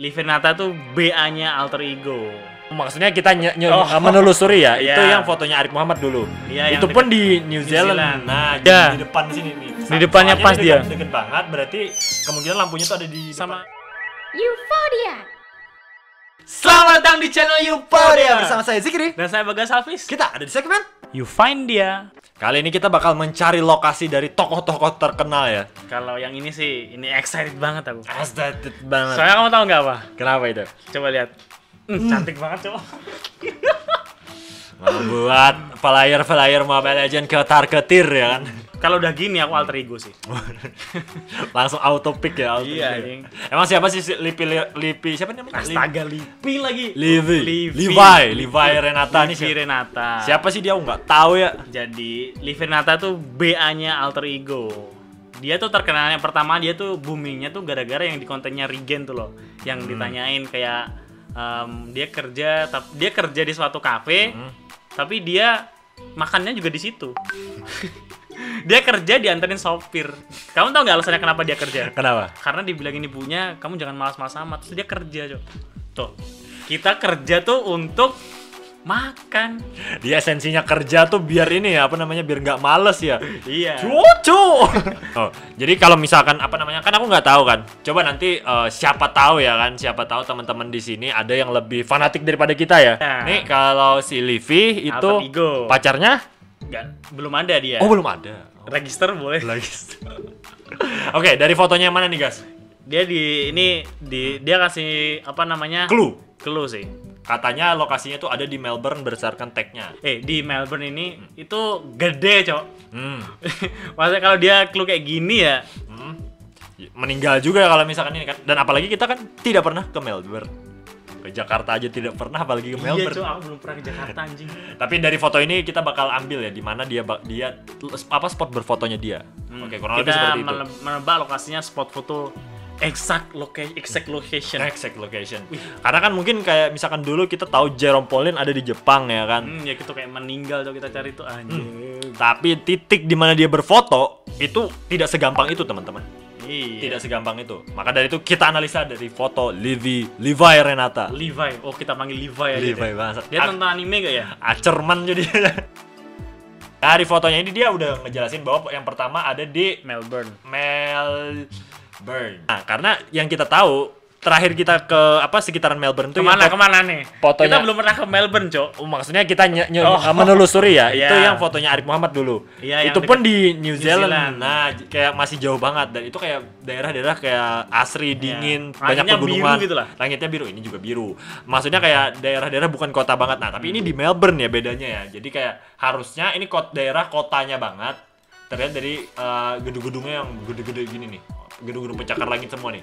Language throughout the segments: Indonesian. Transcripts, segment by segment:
Livinata tuh BA-nya alter ego. Maksudnya kita menelusuri ya, Iya. itu yang fotonya Arif Muhammad dulu. Iya, Itu yang pun di New Zealand. Nah, Ya. di depan sini nih. Di depannya Soalnya pas dia. Deket banget, berarti kemungkinan lampunya tuh ada di Sama depan. Euphoria. Selamat datang di channel Euphoria bersama saya Zikri. dan saya Bagas Hafiz. Kita ada di segmen You find dia. kali ini kita bakal mencari lokasi dari tokoh-tokoh terkenal ya. Kalau yang ini sih, ini excited banget aku. Aesthetic banget. Soalnya kamu tahu nggak apa? Kenapa itu? Coba lihat. Cantik banget coba. Membuat player-player Mobile Legends ketar-ketir ya kan. Kalau udah gini aku alter ego sih. Langsung auto pick ya, auto Iya, pick. anjing. Emang siapa sih Lipi siapa namanya? Astaga, Lipi lagi. Levi Renata nih Livi siapa? Renata. Siapa sih dia? Aku nggak tahu ya. Jadi Livi Renata tuh BA-nya alter ego. Dia tuh terkenalnya pertama dia tuh boomingnya tuh gara-gara yang di kontennya Regen tuh loh. Yang ditanyain kayak dia kerja di suatu kafe, tapi dia makannya juga di situ. Dia kerja dianterin sopir. Kamu tahu nggak alasannya kenapa dia kerja? Kenapa? Karena dibilangin ibunya, kamu jangan malas-malas amat. Terus dia kerja, Cok. Tuh, kita kerja tuh untuk makan. Dia esensinya kerja tuh biar ini ya, apa namanya, biar nggak males ya. Iya. Cucu. Oh, jadi kalau misalkan apa namanya, kan aku nggak tahu kan. Coba nanti siapa tahu ya kan, siapa tahu teman-teman di sini ada yang lebih fanatik daripada kita ya. Nah. Nih kalau si Livi itu Alter ego. pacarnya? Nggak, belum ada dia. Oh belum ada. Register boleh. Lagi. Oke, dari fotonya yang mana nih guys? Dia dia kasih apa namanya? Clue. Clue sih. Katanya lokasinya tuh ada di Melbourne berdasarkan tagnya. Di Melbourne ini itu gede, Cok. Hmm. Maksudnya kalau dia clue kayak gini ya, Meninggal juga kalau misalkan ini kan. Dan apalagi kita kan tidak pernah ke Melbourne. Ke Jakarta aja tidak pernah, apalagi ke iya, Melbourne. Cok, aku belum pernah ke Jakarta anjing. Tapi dari foto ini kita bakal ambil ya di mana dia apa spot berfotonya dia. Oke, kurang lebih Kita seperti itu. menebak lokasinya spot foto exact location. Exact location. Karena kan mungkin kayak misalkan dulu kita tahu Jerome Pauline ada di Jepang ya kan. Ya gitu kayak meninggal tuh kita cari tuh anjing. Tapi titik di mana dia berfoto itu tidak segampang itu, teman-teman. Iya. Tidak segampang itu. Maka dari itu kita analisa dari foto Levi Renata. Levi. Oh, kita panggil Levi aja. Levi deh. banget. Dia nonton anime gak ya? Acerman jadi. Nah, di fotonya ini dia udah ngejelasin bahwa yang pertama ada di Melbourne. Nah, karena yang kita tahu terakhir kita ke sekitaran Melbourne tuh Kemana nih? fotonya- Kita belum pernah ke Melbourne, Cok. maksudnya kita menelusuri ya. Iya. Itu yang fotonya Arif Muhammad dulu. Iya, Itu yang pun deket di New Zealand. Zealand. Nah, kayak masih jauh banget dan itu kayak daerah-daerah kayak asri, dingin, banyak Langitnya pegunungan. biru gitu lah. Langitnya biru, ini juga biru. Maksudnya kayak daerah-daerah bukan kota banget. Nah, tapi ini di Melbourne ya bedanya ya. Jadi kayak harusnya ini daerah kotanya banget. Terlihat dari gedung-gedungnya yang gede-gede gini nih. Gedung-gedung pencakar langit semua nih.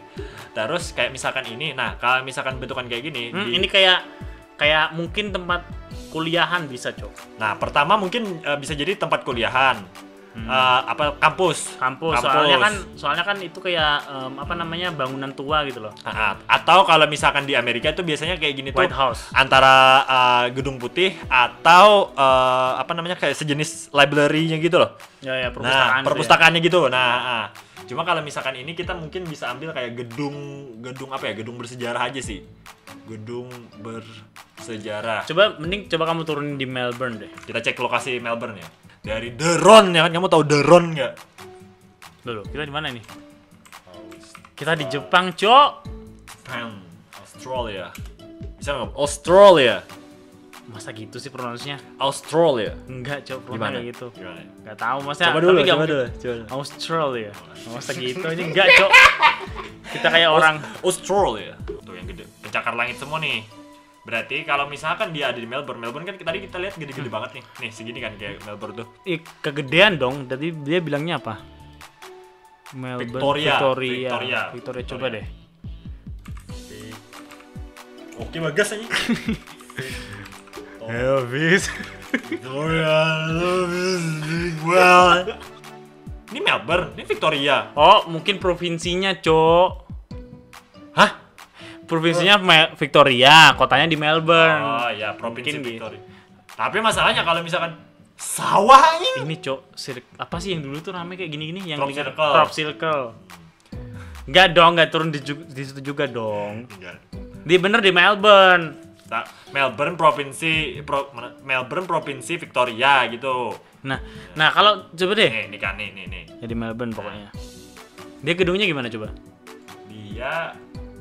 Terus kayak misalkan ini, nah kalau misalkan bentukan kayak gini, Ini kayak mungkin tempat kuliahan bisa, Cok. nah pertama mungkin bisa jadi tempat kuliahan, kampus. Kampus. Soalnya kan itu kayak bangunan tua gitu loh. Atau kalau misalkan di Amerika itu biasanya kayak gini White tuh, House. antara gedung putih atau kayak sejenis library-nya gitu loh. Ya, Nah, perpustakaan. perpustakaannya gitu. Nah, cuma kalau misalkan ini kita mungkin bisa ambil kayak gedung bersejarah aja sih. Gedung bersejarah. Coba kamu turunin di Melbourne deh. Kita cek lokasi Melbourne ya. Dari The Ron ya kan, kamu tahu The Ron nggak? Loh, kita di mana nih? Kita di Jepang, Cok. Australia. Bisa nggak? Australia. Masa gitu sih pronunciasinya? Australia. Enggak, Cok. Gimana? Kayak gitu. Gimana? Enggak tahu maksudnya. Coba dulu, tapi nggak coba mungkin. dulu. Australia. Masa gitu aja enggak, Cok. Kita kayak orang Australia. Tuh yang gede. Pencakar langit semua nih. Berarti kalau misalkan dia ada di Melbourne kan tadi kita lihat gede-gede banget nih. Nih segini kan kayak Melbourne tuh. kegedean dong. Tadi dia bilangnya apa? Melbourne, Victoria. Coba deh. Oke bagas aja. Elvis. Victoria, well. Ini Melbourne, ini Victoria. Oh, mungkin provinsinya, Cok. Hah? Provinsinya Victoria, kotanya di Melbourne. Oh ya, provinsi Mungkin Victoria. Tapi masalahnya kalau misalkan sawah ini. Ini, Cok, apa sih yang dulu tuh namanya kayak gini-gini yang Crop circle. Crop circle. Enggak dong, enggak turun di situ juga dong. Enggak. Bener di Melbourne. Nah, Melbourne provinsi Victoria gitu. Nah kalau coba deh. Nih kan nih. Ya di Melbourne pokoknya. Dia gedungnya gimana coba? Dia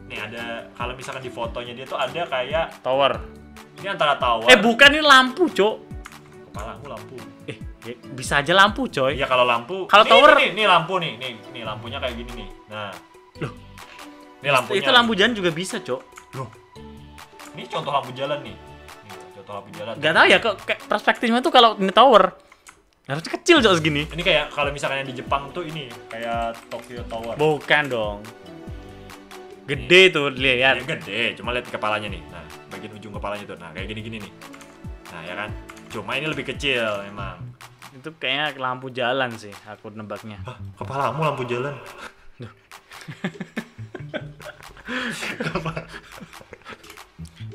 nih ada, kalau misalkan di fotonya dia tuh ada kayak Tower. ini antara tower. Bukan, ini lampu, Cok. Kepalamu lampu. Bisa aja lampu, coy. Iya kalau lampu. Kalau nih, tower nih lampu nih lampunya kayak gini nih. Nah. Loh. Ini lampunya. Itu lampu jalan juga bisa, Cok. Loh. Ini contoh lampu jalan nih. Contoh lampu jalan. Gak tahu ya, kok kayak perspektifnya tuh kalau ini tower harusnya kecil, Cok, segini. Ini kayak kalau misalkan yang di Jepang tuh ini kayak Tokyo Tower. Bukan dong. Gede tuh, lihat. Ya gede, cuma lihat kepalanya nih. Nah, bagian ujung kepalanya tuh. Nah, kayak gini-gini nih. Nah, ya kan? Cuma ini lebih kecil emang. Itu kayaknya lampu jalan sih, aku nebaknya. Hah, kepalamu lampu jalan.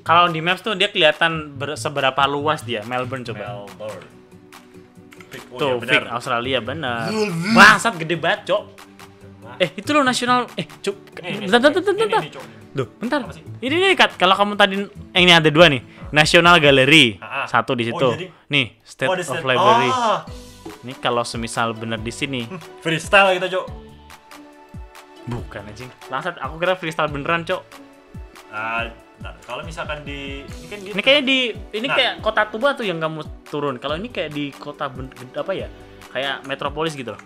Kalau di maps tuh dia kelihatan seberapa luas dia, Melbourne coba. Melbourne. Tuh, Vic, Australia bener. Bangsat gede banget, Cok. Itu loh nasional. Bentar. Duh, bentar. Ini nih, kalau kamu tadi ini ada dua nih. National Gallery. Satu di situ. Nih, State of Library. Ini kalau semisal bener di sini. Freestyle kita, Cok. Bukan anjing. Bangsat, aku kira freestyle beneran, Cok. Nah, kalau misalkan di ini kayaknya kayak kota tua tuh yang kamu turun. Kalau ini kayak di kota apa ya? Kayak metropolis gitu loh.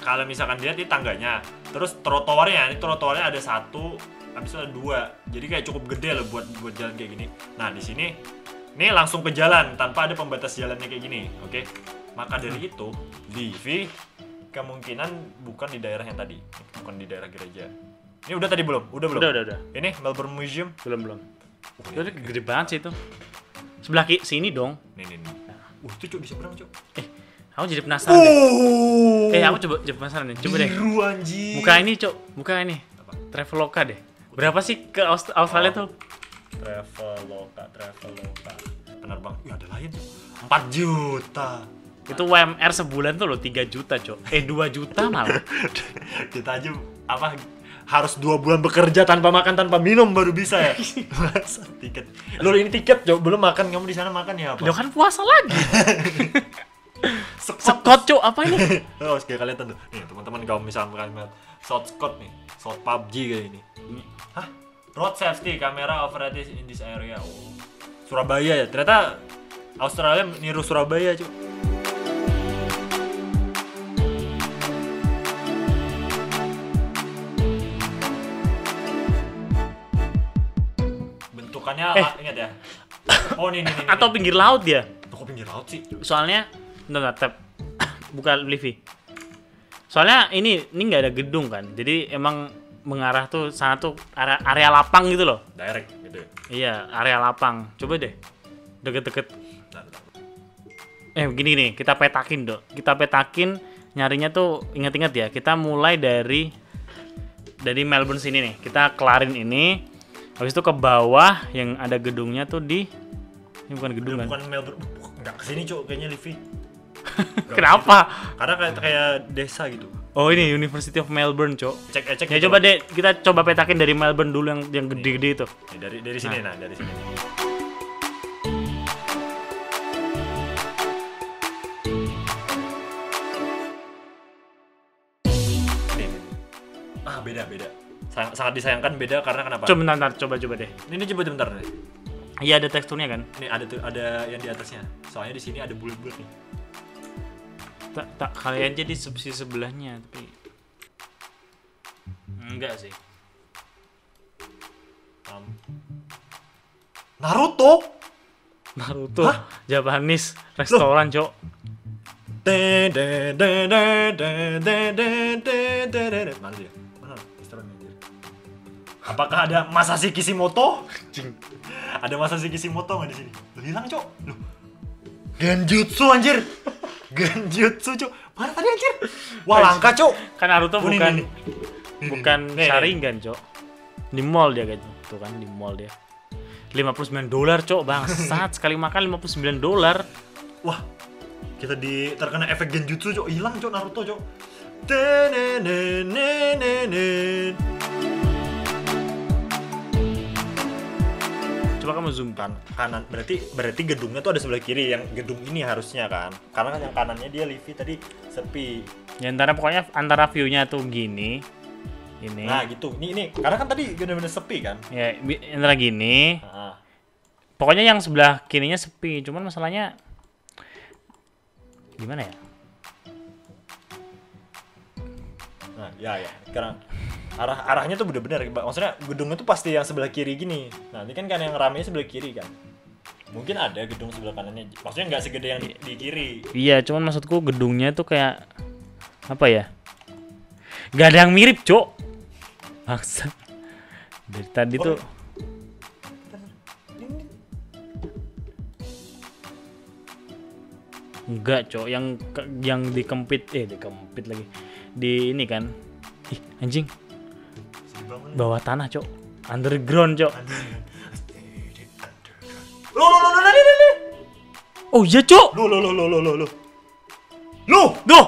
Kalau misalkan dilihat di tangganya, terus trotoarnya ada satu, habis itu ada dua. Jadi kayak cukup gede loh buat jalan kayak gini. Nah, di sini ini langsung ke jalan tanpa ada pembatas jalannya kayak gini. Oke. Maka dari itu, Livi kemungkinan bukan di daerah yang tadi, bukan di daerah gereja. Ini udah tadi belum? Udah belum? Udah. Ini Melbourne Museum? Belum. Udah gede banget sih itu. Sebelah sini dong. Nih. Itu Cuk, di seberang, Cuk. Aku jadi penasaran deh. Aku coba penasaran nih. Coba deh. Biru anjing. Buka ini, Cuk. Buka ini. Apa? Traveloka deh. Berapa sih ke Australia tuh? Traveloka. Penerbang. Ada lain, Cuk. 4 juta. Itu WMR sebulan tuh loh 3 juta, Cuk. 2 juta malah. Kita aja harus 2 bulan bekerja tanpa makan tanpa minum baru bisa ya. Tiket. Lo ini tiket, Cok. Belum makan, kamu di sana makan ya apa? Lo kan puasa lagi. Scott, Cok, apa ini? Oh, sekali kalian tuh. Nih, teman-teman kamu misalkan South Scott nih, South PUBG kayak ini. Hah? Road safety camera operated in this area. Oh. Surabaya ya. Ternyata Australia niru Surabaya, Cok. Bentukannya ingat ya. Oh, nih. Atau pinggir laut dia. Kok pinggir laut sih? Soalnya tap. Buka Livi. Soalnya ini nggak ada gedung kan. Jadi emang mengarah tuh sana tuh area lapang gitu loh. Direct gitu ya. Iya, area lapang. Coba deh. Deket-deket. Gini nih, kita petakin, Dok. Kita petakin nyarinya tuh ingat-ingat ya. Kita mulai dari Melbourne sini nih. Kita kelarin ini. Habis itu ke bawah yang ada gedungnya tuh ini bukan gedung kan? Bukan Melbourne. Enggak kesini, Cok, kayaknya Livi. Kenapa? Karena kayak desa gitu. Oh, ini University of Melbourne, Cok. Cek Ya gitu. coba deh, kita coba petakin dari Melbourne dulu yang gede-gede itu. Nih, dari sini dari sini. Nih. Beda. Sangat disayangkan beda karena kenapa? Coba deh. Ini coba bentar nih. Iya, ada teksturnya kan? Nih ada yang di atasnya. Soalnya di sini ada bulat-bulat nih. Tak kali aja di sisi sebelahnya, tapi enggak sih. Naruto? Hah? Japanese restoran, Cok. Mana dia? Mana restorannya dia? Apakah ada Masashi Kishimoto? Ada Masashi Kishimoto nggak di sini? Lu hilang, Cok. Lu. Genjutsu anjir. Genjutsu, Cok. Mana tadi anjir? Wah, langka, Cok. Kan Naruto bukan Nih. Sharingan, Cok. Di mall dia gitu. Tuh kan di mall dia. $59, Cok. Bangsat, sekali makan $59. Wah. Kita terkena efek Genjutsu, Cok. Hilang, Cok, Naruto, Cok. Coba kamu zoom Kanan, berarti gedungnya tuh ada sebelah kiri, yang gedung ini harusnya kan, karena kan yang kanannya dia Livi tadi sepi. ya, pokoknya antara view-nya tuh gini, ini. Nah gitu, ini karena kan tadi bener-bener sepi kan. Ya, antara gini. Nah, Pokoknya yang sebelah kirinya sepi, cuman masalahnya gimana ya? nah ya sekarang arahnya tuh bener-bener, maksudnya gedungnya tuh pasti yang sebelah kiri gini. Nah ini kan yang ramenya sebelah kiri kan, mungkin ada gedung sebelah kanannya, maksudnya nggak segede yang di kiri. Iya, cuman maksudku gedungnya tuh kayak apa ya? Gak ada yang mirip, Cok. Maksa. Dari tadi tuh enggak, Cok. Yang dikempit lagi. Di ini kan. Ih, anjing. Bawah tanah, Cok. Underground, Cok. Oh iya, Cok. Duh.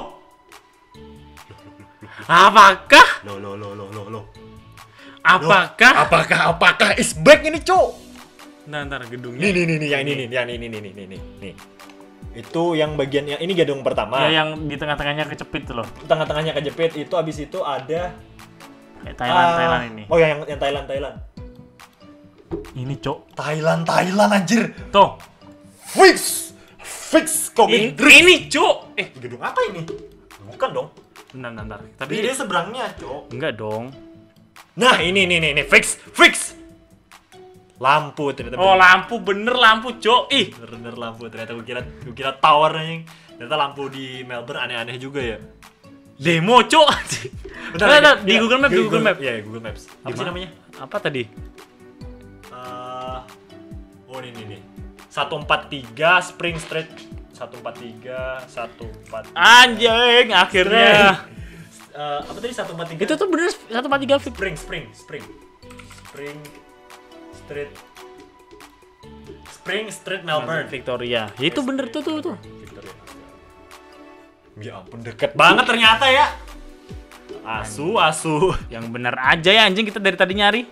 Apakah? Apakah is back ini, Cok? Ntar gedungnya. Nih. Itu yang bagian yang ini gedung pertama. Ya, yang di tengah-tengahnya kecepit tuh loh. Tengah-tengahnya kejepit itu, abis itu ada Kayak Thailand ini. Oh yang Thailand. Ini, Cok. Thailand anjir. Tuh. Fix kok Ini, Cok. gedung apa ini? Bukan dong. Bentar. Tapi dia seberangnya, Cok. Enggak dong. Nah, ini fix. Lampu ternyata. Oh, lampu, bener lampu, Cok. Ih, Bener lampu ternyata, gue kira tower anjing. Ternyata lampu di Melbourne aneh-aneh juga ya. demo, Cok. Bentar, di Google Maps, Iya, Google Maps. Apa sih namanya? Apa tadi? Oh, ini. 143 Spring Street. 143. Anjing, akhirnya. Apa tadi 143? Itu tuh bener 143 fix. Spring Street Melbourne. Victoria. Ya, itu bener tuh. Victoria. Ya ampun, deket banget ternyata ya. Asu. Yang bener aja ya, anjing, kita dari tadi nyari.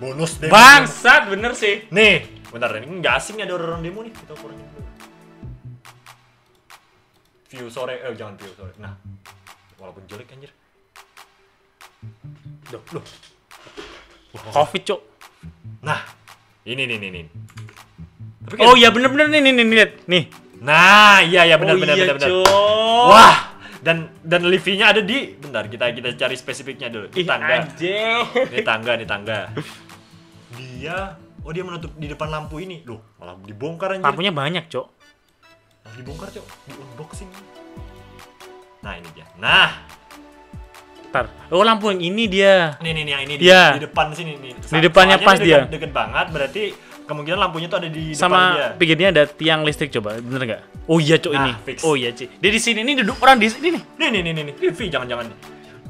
Bonus demo. Bangsat, bener sih. Nih, bentar, ini nggak asing nih ada orang demo nih. Kita kurangin dulu. View sore, jangan view sore. Nah, walaupun jelek anjir. Loh. Covid, Cok. Nah, ini. Tapi Oh iya, bener nih, lihat. Nih. Nah, iya benar. Cok. Wah, dan Livi-nya ada di, bentar, kita cari spesifiknya dulu. Di tangga. Anjing. Ini tangga. Dia menutup di depan lampu ini. Loh, malah dibongkar anjir. Lampunya banyak, Cok. Malah dibongkar, Cok. Di unboxing. Nah, ini dia. Nah, Ntar. Oh, lampu yang ini dia. Nih yang ini Iya. di depan sini nih. Di depannya Soalnya pas ini dia. Deket banget, berarti kemungkinan lampunya tuh ada di depan dia. Sama pinggirnya ada tiang listrik, coba. Bener nggak? Oh iya, Cok, Nah, ini. fix. Oh iya, Ci. Dia di sini nih, duduk orang di sini nih. Nih, Livi, jangan.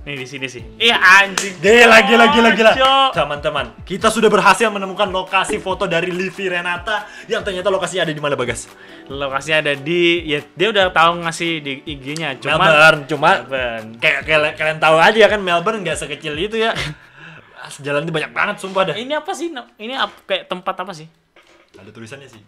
Nih di sini sih. Iya, anjing. Gila. Cok. Teman-teman, kita sudah berhasil menemukan lokasi foto dari Livi Renata yang ternyata lokasinya ada di mana, Bagas? Lokasinya ada di, ya dia udah tahu ngasih di IG-nya. Melbourne, Melbourne. kayak kalian tahu aja ya kan, Melbourne nggak sekecil itu ya. Jalan itu banyak banget, sumpah dah. Ini apa sih? Ini kayak tempat apa sih? Ada tulisannya sih.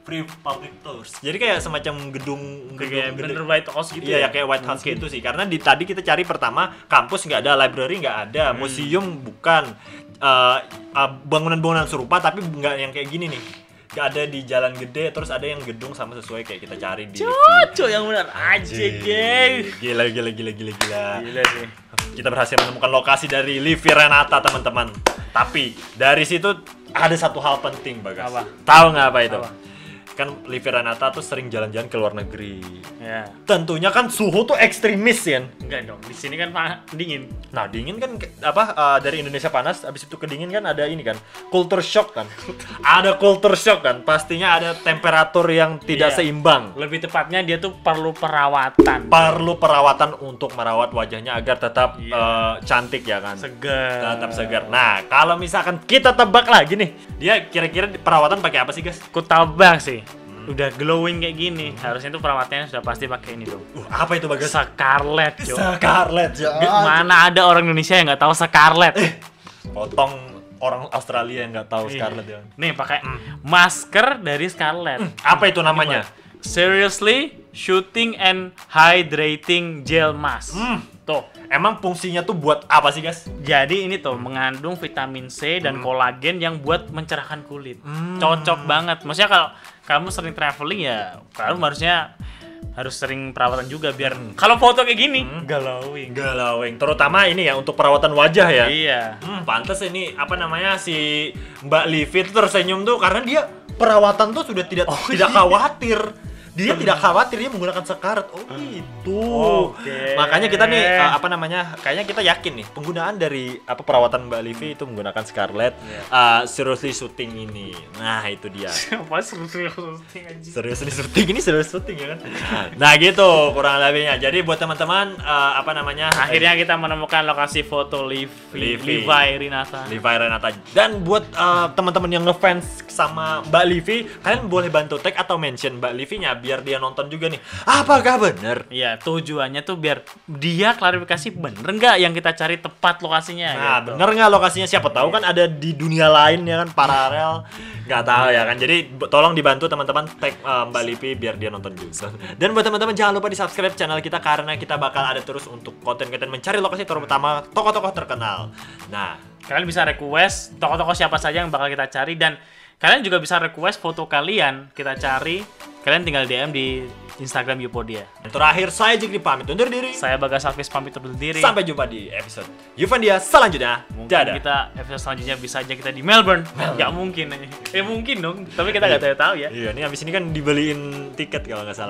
Free public tours. Jadi kayak semacam gedung Kayak gede. bener White House gitu. Iya, ya kayak White House gitu sih. Karena tadi kita cari pertama kampus nggak ada, library nggak ada, museum bukan, bangunan-bangunan serupa tapi nggak yang kayak gini nih. Nggak ada di jalan gede, terus ada yang gedung sama sesuai kayak kita cari di. Cocok yang benar aja, geng. Gila. Gila sih. Kita berhasil menemukan lokasi dari Livi Renata, teman-teman. Tapi dari situ ada satu hal penting, Bagas. Apa? Tahu nggak apa itu? Apa? Kan Livi Renata tuh sering jalan-jalan ke luar negeri. Ya. Tentunya kan suhu tuh ekstremis ya. Enggak dong. Di sini kan dingin. Nah, dingin kan dari Indonesia panas, abis itu kedingin kan ada ini kan, culture shock kan. Ada culture shock kan, pastinya ada temperatur yang tidak Iya. seimbang. Lebih tepatnya dia tuh perlu perawatan. Perlu perawatan untuk merawat wajahnya agar tetap Iya. cantik ya kan. Segar. Tetap segar. Nah, kalau misalkan kita tebak lagi nih, dia kira-kira perawatan pakai apa sih, guys? Ku tabak sih. udah glowing kayak gini, harusnya tuh perawatannya sudah pasti pakai ini dong. Apa itu Bagas? Scarlett, Jo. Scarlett ya. Mana ada orang Indonesia yang nggak tahu Scarlett? Potong orang Australia yang nggak tahu Iya. Scarlett ya. Nih pakai masker dari Scarlett. Apa itu namanya? Seriously Shooting and Hydrating Gel Mask. Tuh. Emang fungsinya tuh buat apa sih, guys? Jadi ini tuh mengandung vitamin C dan kolagen yang buat mencerahkan kulit. Cocok banget. Maksudnya kalau kamu sering traveling ya, kamu harus sering perawatan juga biar kalau foto kayak gini glowing. Glowing. Terutama ini ya untuk perawatan wajah ya. Iya. Pantes ini apa namanya si Mbak Livi tuh tersenyum tuh karena dia perawatan tuh sudah tidak khawatir. Dia tidak khawatir dia menggunakan Scarlett. Oh gitu. Oke. Makanya kita nih apa namanya? Kayaknya kita yakin nih penggunaan dari apa perawatan Mbak Livi itu menggunakan Scarlett seriously shooting ini. Nah, itu dia. Apa serius shooting aja. Seriously shooting ini serius shooting ya kan? Nah, gitu kurang lebihnya. Jadi buat teman-teman apa namanya? Akhirnya kita menemukan lokasi foto Levi Renata. Levi Renata. Dan buat teman-teman yang ngefans sama Mbak Livi, kalian boleh bantu tag atau mention Mbak Livi-nya biar dia nonton juga nih. Apakah bener? Iya, tujuannya tuh biar dia klarifikasi bener nggak yang kita cari tepat lokasinya. Nah, gitu. bener nggak lokasinya? Siapa tahu kan ada di dunia lain ya kan, paralel. Nggak tahu ya kan. Jadi tolong dibantu teman-teman tag Mbak Livi biar dia nonton juga. Dan buat teman-teman jangan lupa di subscribe channel kita karena kita bakal ada terus untuk konten-konten mencari lokasi terutama tokoh-tokoh terkenal. Nah, Kalian bisa request tokoh-tokoh siapa saja yang bakal kita cari dan kalian juga bisa request foto kalian kita cari. Kalian tinggal DM di Instagram Yupodia. terakhir saya Jikri pamit undur diri. Saya Bagas Hafiz pamit undur diri. Sampai jumpa di episode Yufandia selanjutnya. Mungkin Dadah. kita episode selanjutnya bisa aja kita di Melbourne. Ya mungkin. Mungkin dong. Tapi kita nggak tahu ya. Iya, ini abis ini kan dibeliin tiket kalau nggak salah.